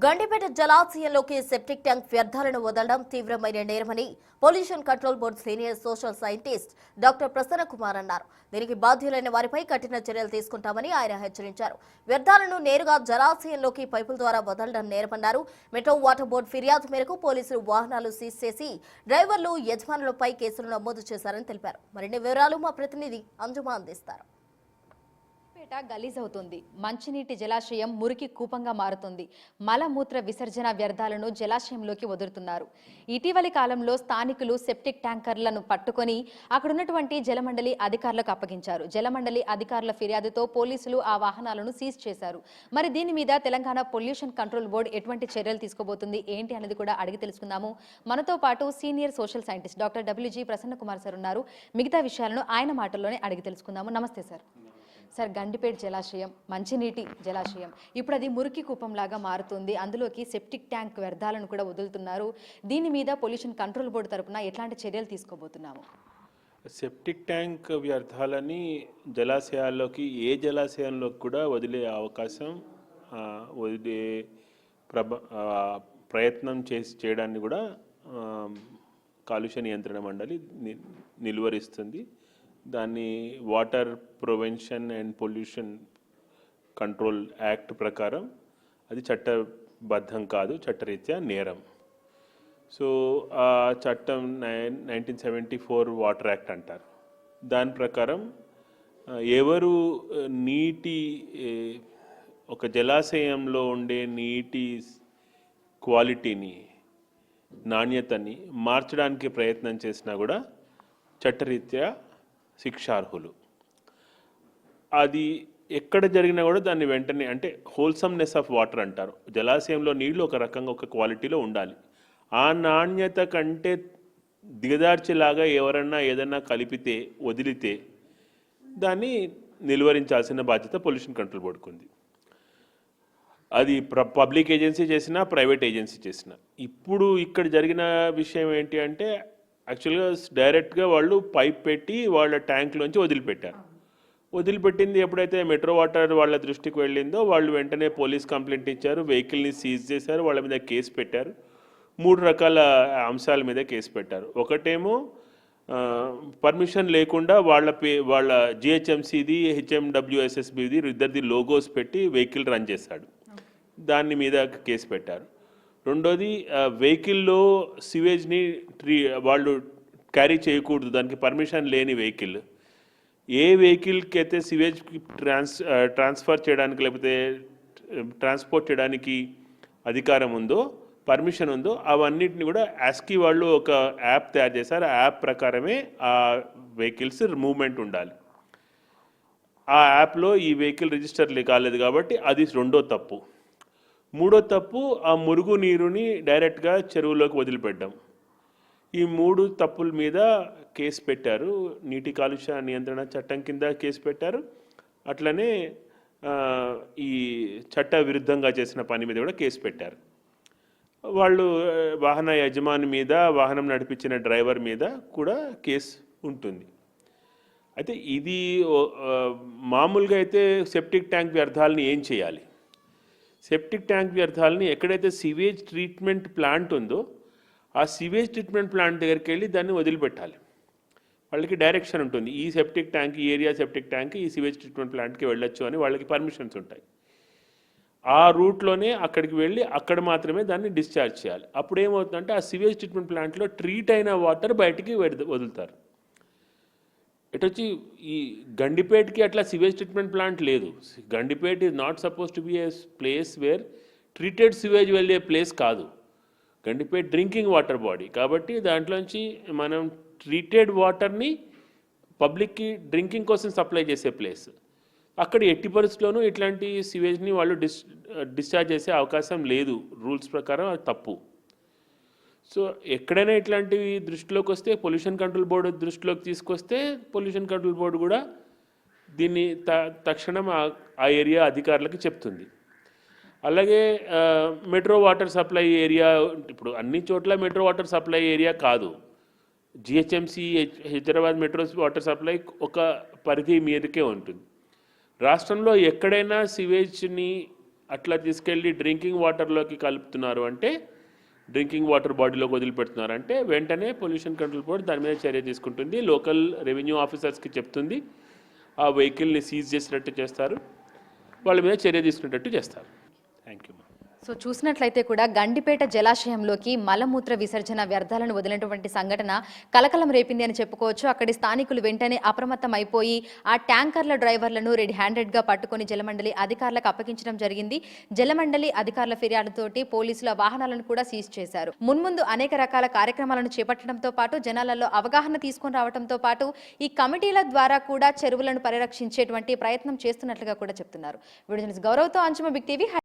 గండిపేట జలాశయంలోకి septic tank వ్యర్థాలను వదలడం తీవ్రమైన నేరమని pollution control board senior social scientist doctor Prasanna Kumar అన్నారు. దీనికి బాధ్యులైన వారిపై కఠిన చర్యలు తీసుకుంటామని ఆయన హెచ్చరించారు. వ్యర్థాలను నేరుగా జలాశయంలోకి పైపుల ద్వారా వదలడం నేరమన్నారు. మెట్రో వాటర్ బోర్డు ఫిర్యాదు మేరకు పోలీసులు వాహనాలు సీజ్ చేసి డ్రైవర్లు, యజమానులపై కేసులు నమోదు చేశారని తెలిపారు. మరిన్ని వివరాలు మా ప్రతినిధి అంజుమా అందిస్తారు. గలీజ్ అవుతుంది. మంచినీటి జలాశయం మురికి కూపంగా మారుతుంది. మలమూత్ర విసర్జన వ్యర్థాలను జలాశయంలోకి వదులుతున్నారు. ఇటీవలి కాలంలో స్థానికులు సెప్టిక్ ట్యాంకర్లను పట్టుకొని అక్కడున్నటువంటి జలమండలి అధికారులకు అప్పగించారు. జలమండలి అధికారుల ఫిర్యాదుతో పోలీసులు ఆ వాహనాలను సీజ్ చేశారు. మరి దీని మీద తెలంగాణ పొల్యూషన్ కంట్రోల్ బోర్డు ఎటువంటి చర్యలు తీసుకోబోతుంది ఏంటి అనేది కూడా అడిగి తెలుసుకుందాము. మనతో పాటు senior social scientist doctor WG Prasanna Kumar sir ఉన్నారు. మిగతా విషయాలను ఆయన మాటల్లోనే అడిగి తెలుసుకుందాము. నమస్తే సార్. సార్, గండిపేట జలాశయం మంచినీటి జలాశయం ఇప్పుడు అది మురికి కూపంలాగా మారుతుంది. అందులోకి సెప్టిక్ ట్యాంక్ వ్యర్థాలను కూడా వదులుతున్నారు. దీని మీద పొల్యూషన్ కంట్రోల్ బోర్డు తరపున ఎట్లాంటి చర్యలు తీసుకోబోతున్నాము? సెప్టిక్ ట్యాంక్ వ్యర్థాలని జలాశయాల్లోకి ఏ జలాశయంలోకి కూడా వదిలే అవకాశం వదిలే ప్రయత్నం చేయడాన్ని కూడా కాలుష్య నియంత్రణ మండలి నిలువరిస్తుంది. దాన్ని water prevention and pollution control act ప్రకారం అది చట్టబద్ధం కాదు, చట్టరీత్యా నేరం. సో ఆ చట్టం 1974 వాటర్ యాక్ట్ అంటారు. దాని ప్రకారం ఎవరు ఒక జలాశయంలో ఉండే నీటి క్వాలిటీని, నాణ్యతని మార్చడానికి ప్రయత్నం చేసినా కూడా చట్టరీత్యా శిక్షార్హులు. అది ఎక్కడ జరిగినా కూడా దాన్ని వెంటనే, అంటే హోల్సమ్నెస్ ఆఫ్ వాటర్ అంటారు. జలాశయంలో నీళ్లు ఒక రకంగా ఒక క్వాలిటీలో ఉండాలి. ఆ నాణ్యత కంటే దిగదార్చేలాగా ఎవరన్నా ఏదన్నా కలిపితే, వదిలితే దాన్ని నిలువరించాల్సిన బాధ్యత పొల్యూషన్ కంట్రోల్ బోర్డుకు ఉంది. అది పబ్లిక్ ఏజెన్సీ చేసినా, ప్రైవేట్ ఏజెన్సీ చేసినా. ఇప్పుడు ఇక్కడ జరిగిన విషయం ఏంటి అంటే, యాక్చువల్గా డైరెక్ట్గా వాళ్ళు పైప్ పెట్టి వాళ్ళ ట్యాంక్లోంచి వదిలిపెట్టారు. వదిలిపెట్టింది ఎప్పుడైతే మెట్రో వాటర్ వాళ్ళ దృష్టికి వెళ్ళిందో వాళ్ళు వెంటనే పోలీస్ కంప్లైంట్ ఇచ్చారు, వెహికల్ని సీజ్ చేశారు, వాళ్ళ మీద కేసు పెట్టారు. 3 రకాల అంశాల మీద కేసు పెట్టారు. ఒకటేమో పర్మిషన్ లేకుండా వాళ్ళ జిహెచ్ఎంసీది, హెచ్ఎండబ్ల్యూఎస్ఎస్బిది ఇద్దరిది లోగోస్ పెట్టి వెహికల్ రన్ చేశాడు. దాని మీద కేసు పెట్టారు. రెండోది, వెహికల్లో సివేజ్ని వాళ్ళు క్యారీ చేయకూడదు, దానికి పర్మిషన్ లేని వెహికల్. ఏ వెహికల్కి అయితే సివేజ్కి ట్రాన్స్ఫర్ చేయడానికి లేకపోతే ట్రాన్స్పోర్ట్ చేయడానికి అధికారం ఉందో, పర్మిషన్ ఉందో, అవన్నిటిని కూడా ఆస్కీ వాళ్ళు ఒక యాప్ తయారు చేశారు. ఆ యాప్ ప్రకారమే ఆ వెహికల్స్ మూవ్మెంట్ ఉండాలి. ఆ యాప్లో ఈ వెహికల్ రిజిస్టర్ కాలేదు కాబట్టి అది రెండో తప్పు. మూడో తప్పు, ఆ మురుగు నీరుని డైరెక్ట్గా చెరువులోకి వదిలిపెట్టడం. ఈ 3 తప్పుల మీద కేసు పెట్టారు. నీటి కాలుష్య నియంత్రణ చట్టం కింద కేసు పెట్టారు. అట్లనే ఈ చట్ట విరుద్ధంగా చేసిన పని మీద కూడా కేసు పెట్టారు. వాళ్ళు వాహన యజమాని మీద, వాహనం నడిపించిన డ్రైవర్ మీద కూడా కేసు ఉంటుంది. అయితే ఇది మామూలుగా అయితే సెప్టిక్ ట్యాంక్ వ్యర్థాలని ఏం చేయాలి? సెప్టిక్ ట్యాంక్ వ్యర్థాలని ఎక్కడైతే సివేజ్ ట్రీట్మెంట్ ప్లాంట్ ఉందో ఆ సివేజ్ ట్రీట్మెంట్ ప్లాంట్ దగ్గరికి వెళ్ళి దాన్ని వదిలిపెట్టాలి. వాళ్ళకి డైరెక్షన్ ఉంటుంది, ఈ సెప్టిక్ ట్యాంక్, ఈ ఏరియా సెప్టిక్ ట్యాంక్ ఈ సివేజ్ ట్రీట్మెంట్ ప్లాంట్కి వెళ్ళొచ్చు అని వాళ్ళకి పర్మిషన్స్ ఉంటాయి. ఆ రూట్లోనే అక్కడికి వెళ్ళి అక్కడ మాత్రమే దాన్ని డిశ్చార్జ్ చేయాలి. అప్పుడు ఏమవుతుందంటే ఆ సివేజ్ ట్రీట్మెంట్ ప్లాంట్లో ట్రీట్ అయిన వాటర్ బయటికి వదులుతారు. ఇటొచ్చి ఈ గండిపేటకి అట్లా సివేజ్ ట్రీట్మెంట్ ప్లాంట్ లేదు. Gandipet is not suppose to be A place where treated sewage వెళ్ళే ప్లేస్ కాదు. గండిపేట డ్రింకింగ్ వాటర్ బాడీ కాబట్టి దాంట్లోంచి మనం ట్రీటెడ్ వాటర్ని పబ్లిక్కి డ్రింకింగ్ కోసం సప్లై చేసే ప్లేస్. అక్కడ ఎట్టి పరిస్థితుల్లోనూ ఇట్లాంటి సివేజ్ని వాళ్ళు డిశ్చార్జ్ చేసే అవకాశం లేదు. రూల్స్ ప్రకారం అది తప్పు. సో ఎక్కడైనా ఇట్లాంటివి దృష్టిలోకి వస్తే, పొల్యూషన్ కంట్రోల్ బోర్డు దృష్టిలోకి తీసుకొస్తే పొల్యూషన్ కంట్రోల్ బోర్డు కూడా దీన్ని తక్షణం ఆ ఏరియా అధికారులకి చెప్తుంది. అలాగే మెట్రో వాటర్ సప్లై ఏరియా, ఇప్పుడు అన్ని చోట్ల మెట్రో వాటర్ సప్లై ఏరియా కాదు. GHMC, Hyderabad metro water supply ఒక పరిధి మీదకే ఉంటుంది. రాష్ట్రంలో ఎక్కడైనా సివేజ్ని అట్లా తీసుకెళ్ళి డ్రింకింగ్ వాటర్లోకి కలుపుతున్నారు అంటే, డ్రింకింగ్ వాటర్ బాడీలోకి వదిలిపెడుతున్నారు అంటే వెంటనే పొల్యూషన్ కంట్రోల్ బోర్డు దాని మీద చర్య తీసుకుంటుంది. లోకల్ రెవెన్యూ ఆఫీసర్స్కి చెప్తుంది, ఆ వెహికల్ని సీజ్ చేసినట్టు చేస్తారు, వాళ్ళ మీద చర్య తీసుకునేటట్టు చేస్తారు. Thank you. సో చూసినట్లయితే కూడా గండిపేట జలాశయంలోకి మలమూత్ర విసర్జన వ్యర్థాలను వదిలినటువంటి సంఘటన కలకలం రేపింది అని చెప్పుకోవచ్చు. అక్కడి స్థానికులు వెంటనే అప్రమత్తం అయిపోయి ఆ ట్యాంకర్ల డ్రైవర్లను రెడ్ హ్యాండెడ్గా పట్టుకొని జలమండలి అధికారులకు అప్పగించడం జరిగింది. జలమండలి అధికారుల ఫిర్యాదుతోటి పోలీసుల వాహనాలను కూడా సీజ్ చేశారు. మున్ముందు అనేక రకాల కార్యక్రమాలను చేపట్టడంతో పాటు జనాలలో అవగాహన తీసుకొని రావడంతో పాటు ఈ కమిటీల ద్వారా కూడా చెరువులను పరిరక్షించేటువంటి ప్రయత్నం చేస్తున్నట్లుగా కూడా చెప్తున్నారు. వీడియో జర్నలిస్ట్ గౌరవ్తో అంచుమ బిగ్ టీవీ.